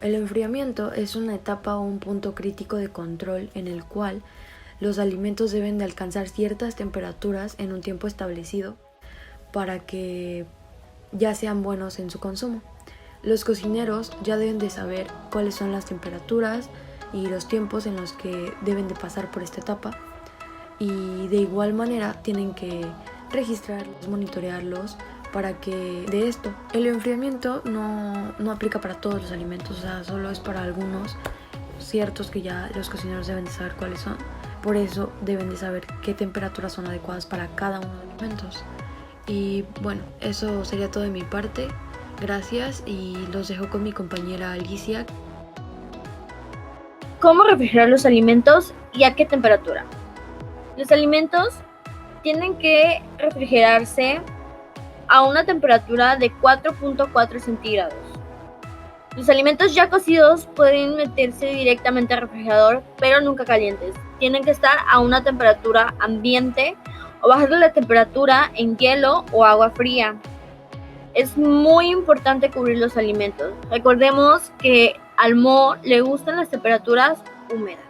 El enfriamiento es una etapa o un punto crítico de control en el cual los alimentos deben de alcanzar ciertas temperaturas en un tiempo establecido para que ya sean buenos en su consumo. Los cocineros ya deben de saber cuáles son las temperaturas y los tiempos en los que deben de pasar por esta etapa, y de igual manera tienen que registrarlos, monitorearlos para que de esto. El enfriamiento no aplica para todos los alimentos, o sea, solo es para algunos ciertos que ya los cocineros deben de saber cuáles son. Por eso deben de saber qué temperaturas son adecuadas para cada uno de los alimentos. Y bueno, eso sería todo de mi parte. Gracias y los dejo con mi compañera Alicia. ¿Cómo refrigerar los alimentos y a qué temperatura? Los alimentos tienen que refrigerarse a una temperatura de 4.4 centígrados. Los alimentos ya cocidos pueden meterse directamente al refrigerador, pero nunca calientes. Tienen que estar a una temperatura ambiente o bajarle la temperatura en hielo o agua fría. Es muy importante cubrir los alimentos. Recordemos que al moho le gustan las temperaturas húmedas.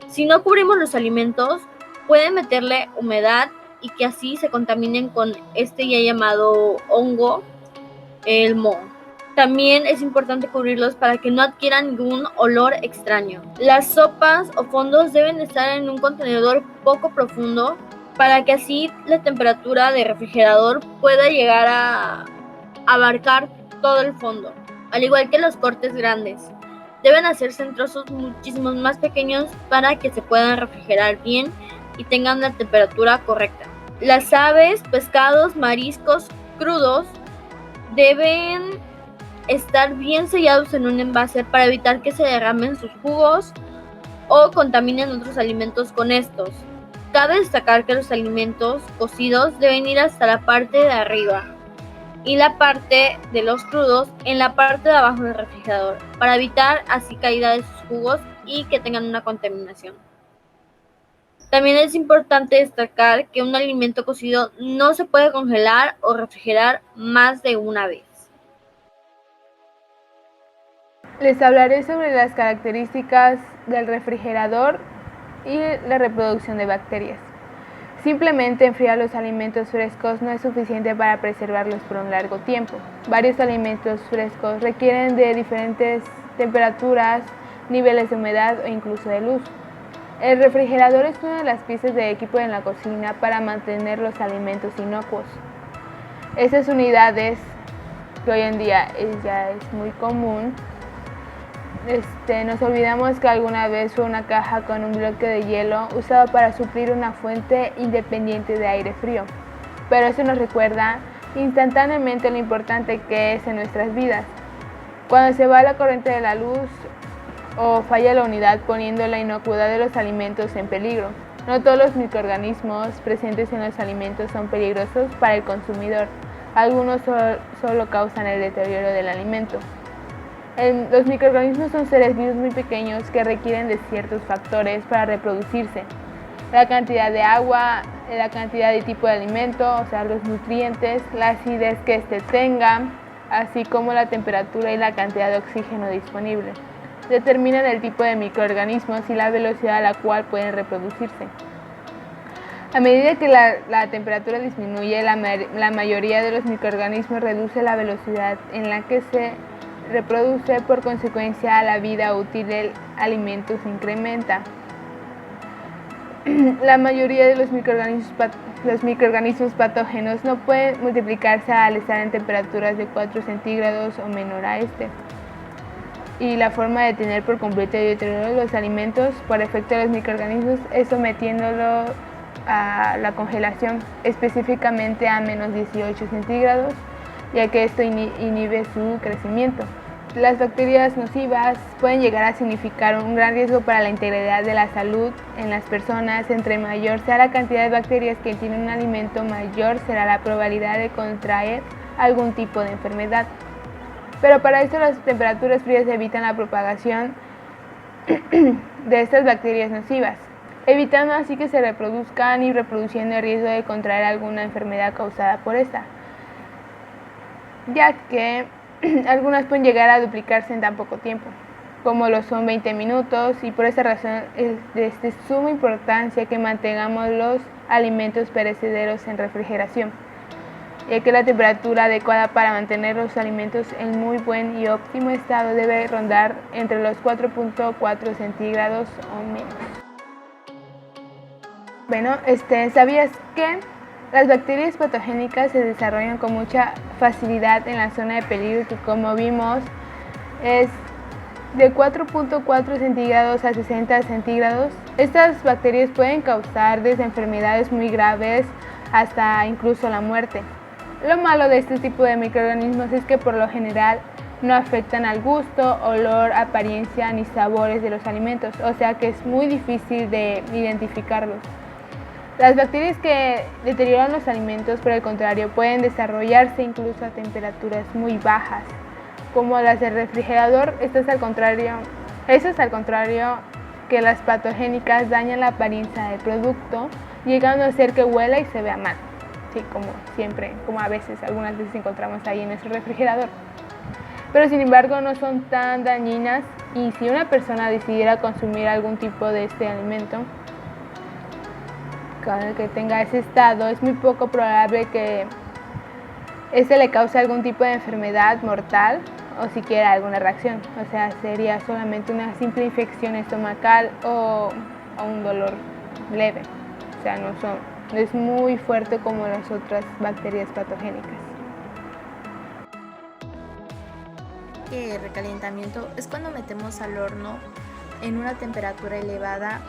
Si no cubrimos los alimentos, pueden meterle humedad y que así se contaminen con este ya llamado hongo, el moho. También es importante cubrirlos para que no adquieran ningún olor extraño. Las sopas o fondos deben estar en un contenedor poco profundo para que así la temperatura de refrigerador pueda llegar a abarcar todo el fondo, al igual que los cortes grandes. Deben hacerse en trozos muchísimos más pequeños para que se puedan refrigerar bien y tengan la temperatura correcta. Las aves, pescados, mariscos crudos deben estar bien sellados en un envase para evitar que se derramen sus jugos o contaminen otros alimentos con estos. Cabe destacar que los alimentos cocidos deben ir hasta la parte de arriba y la parte de los crudos en la parte de abajo del refrigerador, para evitar así caída de sus jugos y que tengan una contaminación. También es importante destacar que un alimento cocido no se puede congelar o refrigerar más de una vez. Les hablaré sobre las características del refrigerador y la reproducción de bacterias. Simplemente enfriar los alimentos frescos no es suficiente para preservarlos por un largo tiempo. Varios alimentos frescos requieren de diferentes temperaturas, niveles de humedad o incluso de luz. El refrigerador es una de las piezas de equipo en la cocina para mantener los alimentos inocuos. Estas unidades, que hoy en día ya es muy común, nos olvidamos que alguna vez fue una caja con un bloque de hielo usado para suplir una fuente independiente de aire frío. Pero eso nos recuerda instantáneamente lo importante que es en nuestras vidas. Cuando se va la corriente de la luz o falla la unidad poniendo la inocuidad de los alimentos en peligro. No todos los microorganismos presentes en los alimentos son peligrosos para el consumidor. Algunos solo causan el deterioro del alimento. Los microorganismos son seres vivos muy pequeños que requieren de ciertos factores para reproducirse. La cantidad de agua, la cantidad de tipo de alimento, o sea, los nutrientes, la acidez que éste tenga, así como la temperatura y la cantidad de oxígeno disponible. Determinan el tipo de microorganismos y la velocidad a la cual pueden reproducirse. A medida que la temperatura disminuye, la mayoría de los microorganismos reduce la velocidad en la que se reproduce, por consecuencia la vida útil del alimento se incrementa. La mayoría de los microorganismos patógenos no pueden multiplicarse al estar en temperaturas de 4 centígrados o menor a este. Y la forma de detener por completo el deterioro de los alimentos por efecto de los microorganismos es sometiéndolo a la congelación, específicamente a menos 18 centígrados, ya que esto inhibe su crecimiento. Las bacterias nocivas pueden llegar a significar un gran riesgo para la integridad de la salud en las personas. Entre mayor sea la cantidad de bacterias que tiene un alimento, mayor será la probabilidad de contraer algún tipo de enfermedad. Pero para esto las temperaturas frías evitan la propagación de estas bacterias nocivas, evitando así que se reproduzcan y reproduciendo el riesgo de contraer alguna enfermedad causada por esta, ya que algunas pueden llegar a duplicarse en tan poco tiempo, como lo son 20 minutos, y por esa razón es de suma importancia que mantengamos los alimentos perecederos en refrigeración, ya que la temperatura adecuada para mantener los alimentos en muy buen y óptimo estado debe rondar entre los 4.4 centígrados o menos. Bueno, ¿sabías que las bacterias patogénicas se desarrollan con mucha facilidad en la zona de peligro, que como vimos es de 4.4 centígrados a 60 centígrados? Estas bacterias pueden causar desde enfermedades muy graves hasta incluso la muerte. Lo malo de este tipo de microorganismos es que por lo general no afectan al gusto, olor, apariencia ni sabores de los alimentos, o sea que es muy difícil de identificarlos. Las bacterias que deterioran los alimentos, por el contrario, pueden desarrollarse incluso a temperaturas muy bajas, como las del refrigerador. Estas al contrario que las patogénicas dañan la apariencia del producto, llegando a hacer que huela y se vea mal. Sí, como siempre, como algunas veces encontramos ahí en nuestro refrigerador. Pero sin embargo no son tan dañinas, y si una persona decidiera consumir algún tipo de este alimento que tenga ese estado, es muy poco probable que este le cause algún tipo de enfermedad mortal o siquiera alguna reacción. O sea, sería solamente una simple infección estomacal o un dolor leve. O sea, no es muy fuerte como las otras bacterias patogénicas. El recalentamiento es cuando metemos al horno en una temperatura elevada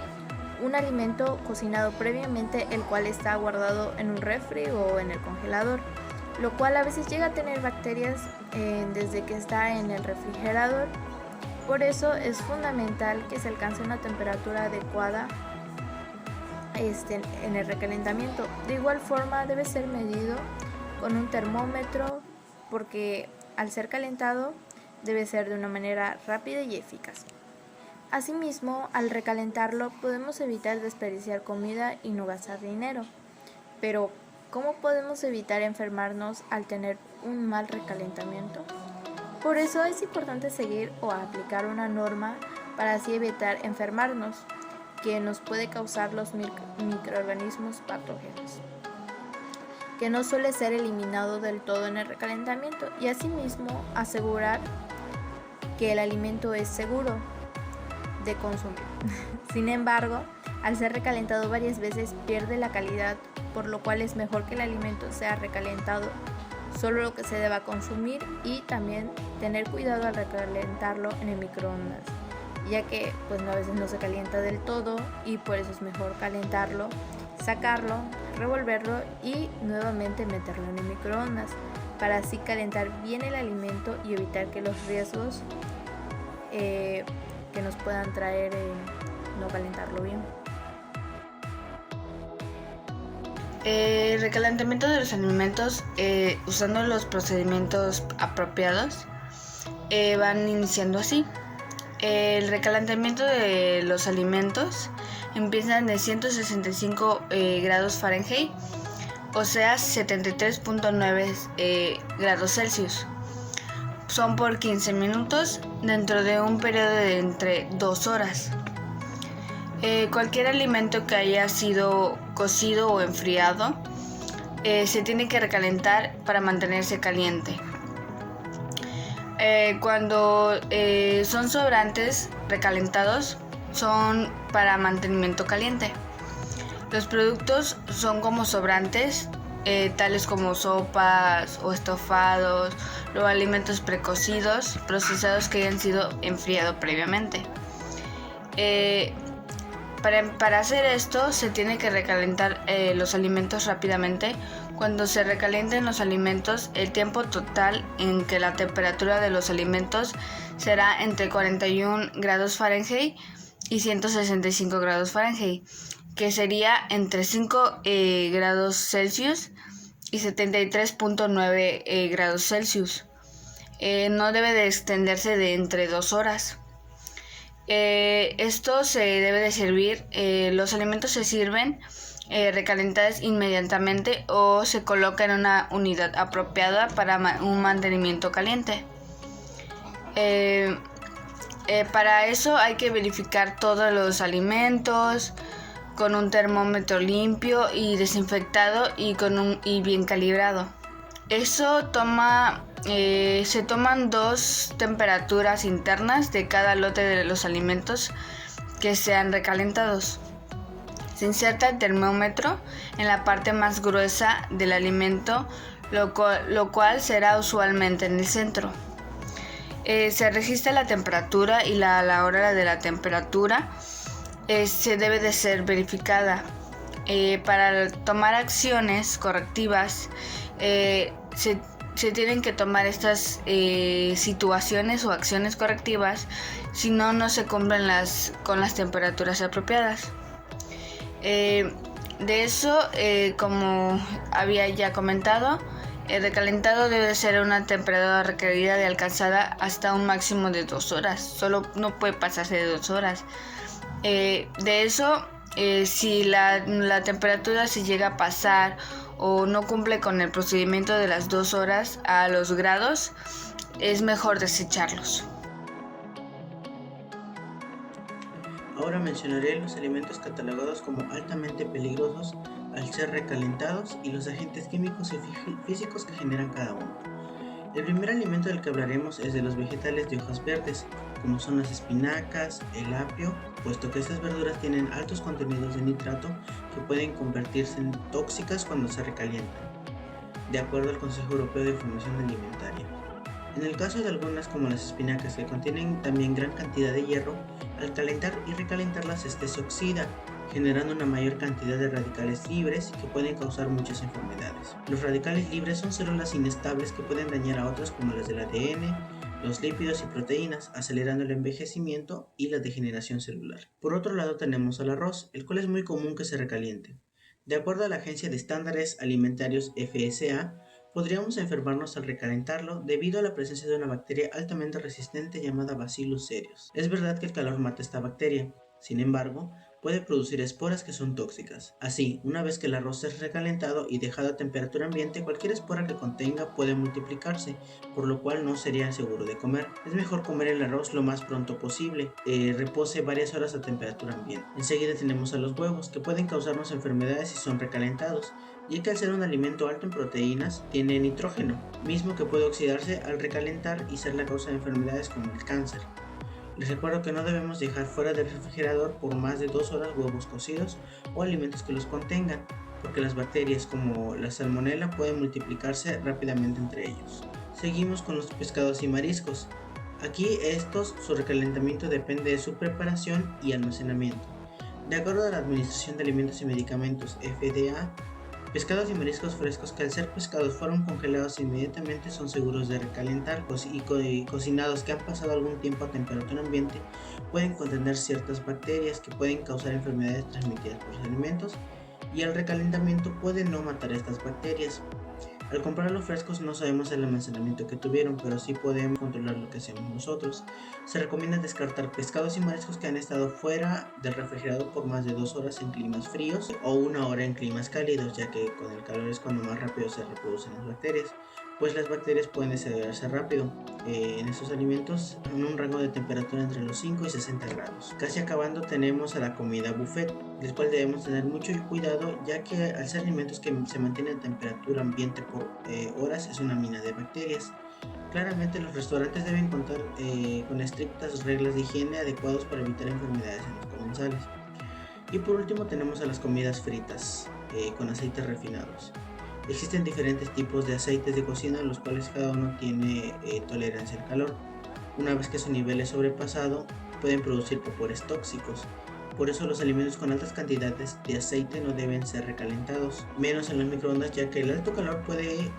un alimento cocinado previamente, el cual está guardado en un refri o en el congelador, lo cual a veces llega a tener bacterias desde que está en el refrigerador. Por eso es fundamental que se alcance una temperatura adecuada en el recalentamiento. De igual forma debe ser medido con un termómetro, porque al ser calentado debe ser de una manera rápida y eficaz. Asimismo, al recalentarlo podemos evitar desperdiciar comida y no gastar dinero. Pero, ¿cómo podemos evitar enfermarnos al tener un mal recalentamiento? Por eso es importante seguir o aplicar una norma para así evitar enfermarnos, que nos puede causar los microorganismos patógenos, que no suele ser eliminado del todo en el recalentamiento, y asimismo asegurar que el alimento es seguro de consumir. Sin embargo, al ser recalentado varias veces pierde la calidad, por lo cual es mejor que el alimento sea recalentado solo lo que se deba consumir, y también tener cuidado al recalentarlo en el microondas, ya que pues a veces no se calienta del todo, y por eso es mejor calentarlo, sacarlo, revolverlo y nuevamente meterlo en el microondas, para así calentar bien el alimento y evitar que los riesgos que nos puedan traer no calentarlo bien. El recalentamiento de los alimentos, usando los procedimientos apropiados, van iniciando así. El recalentamiento de los alimentos empieza de 165 grados Fahrenheit, o sea 73.9 grados Celsius. Son por 15 minutos dentro de un periodo de entre 2 horas. Cualquier alimento que haya sido cocido o enfriado se tiene que recalentar para mantenerse caliente. Cuando son sobrantes recalentados, son para mantenimiento caliente. Los productos son como sobrantes, tales como sopas o estofados, o alimentos precocidos, procesados que hayan sido enfriados previamente. Para hacer esto se tiene que recalentar los alimentos rápidamente. Cuando se recalienten los alimentos, el tiempo total en que la temperatura de los alimentos será entre 41 grados Fahrenheit y 165 grados Fahrenheit, que sería entre 5 grados Celsius y 73.9 grados Celsius. No debe de extenderse de entre 2 horas. Esto se debe de servir, los alimentos se sirven recalentados inmediatamente o se coloca en una unidad apropiada para un mantenimiento caliente. Para eso hay que verificar todos los alimentos con un termómetro limpio y desinfectado y bien calibrado. Eso se toman 2 temperaturas internas de cada lote de los alimentos que sean recalentados. Se inserta el termómetro en la parte más gruesa del alimento, lo cual será usualmente en el centro. Se registra la temperatura y la hora de la temperatura se debe de ser verificada. Para tomar acciones correctivas se tienen que tomar estas situaciones o acciones correctivas, si no se cumplen con las temperaturas apropiadas. De eso, como había ya comentado, el recalentado debe ser una temperatura requerida de alcanzada hasta un máximo de 2 horas. Solo no puede pasarse de 2 horas. De eso, si la temperatura se llega a pasar o no cumple con el procedimiento de las 2 horas a los grados, es mejor desecharlos. Ahora mencionaré los alimentos catalogados como altamente peligrosos al ser recalentados y los agentes químicos y físicos que generan cada uno. El primer alimento del que hablaremos es de los vegetales de hojas verdes, como son las espinacas, el apio, puesto que estas verduras tienen altos contenidos de nitrato que pueden convertirse en tóxicas cuando se recalientan, de acuerdo al Consejo Europeo de Información Alimentaria. En el caso de algunas, como las espinacas, que contienen también gran cantidad de hierro, al calentar y recalentarlas este se oxida, generando una mayor cantidad de radicales libres que pueden causar muchas enfermedades. Los radicales libres son células inestables que pueden dañar a otras, como las del ADN, los lípidos y proteínas, acelerando el envejecimiento y la degeneración celular. Por otro lado tenemos al arroz, el cual es muy común que se recaliente. De acuerdo a la Agencia de Estándares Alimentarios FSA, podríamos enfermarnos al recalentarlo debido a la presencia de una bacteria altamente resistente llamada Bacillus cereus. Es verdad que el calor mata esta bacteria, sin embargo, puede producir esporas que son tóxicas. Así, una vez que el arroz es recalentado y dejado a temperatura ambiente, cualquier espora que contenga puede multiplicarse, por lo cual no sería seguro de comer. Es mejor comer el arroz lo más pronto posible, repose varias horas a temperatura ambiente. Enseguida tenemos a los huevos, que pueden causarnos enfermedades si son recalentados, ya que al ser un alimento alto en proteínas, tiene nitrógeno, mismo que puede oxidarse al recalentar y ser la causa de enfermedades como el cáncer. Les recuerdo que no debemos dejar fuera del refrigerador por más de 2 horas huevos cocidos o alimentos que los contengan, porque las bacterias como la salmonela pueden multiplicarse rápidamente entre ellos. Seguimos con los pescados y mariscos. Aquí su recalentamiento depende de su preparación y almacenamiento. De acuerdo a la Administración de Alimentos y Medicamentos FDA, pescados y mariscos frescos que al ser pescados fueron congelados inmediatamente son seguros de recalentar y cocinados que han pasado algún tiempo a temperatura ambiente pueden contener ciertas bacterias que pueden causar enfermedades transmitidas por los alimentos, y el recalentamiento puede no matar estas bacterias. Al comprarlos frescos no sabemos el almacenamiento que tuvieron, pero sí podemos controlar lo que hacemos nosotros. Se recomienda descartar pescados y mariscos que han estado fuera del refrigerador por más de 2 horas en climas fríos o 1 hora en climas cálidos, ya que con el calor es cuando más rápido se reproducen las bacterias, pues las bacterias pueden desagrarse rápido en estos alimentos en un rango de temperatura entre los 5 y 60 grados. Casi acabando tenemos a la comida buffet, del cual debemos tener mucho cuidado, ya que al ser alimentos que se mantienen a temperatura ambiente por horas es una mina de bacterias. Claramente los restaurantes deben contar con estrictas reglas de higiene adecuadas para evitar enfermedades en los comensales. Y por último tenemos a las comidas fritas con aceites refinados. Existen diferentes tipos de aceites de cocina, los cuales cada uno tiene tolerancia al calor. Una vez que su nivel es sobrepasado, pueden producir vapores tóxicos. Por eso los alimentos con altas cantidades de aceite no deben ser recalentados, menos en los microondas, ya que el alto calor puede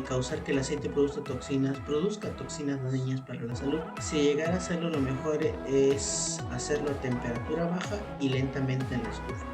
causar que el aceite produzca toxinas dañinas para la salud. Si llegara a hacerlo, lo mejor es hacerlo a temperatura baja y lentamente en la estufa.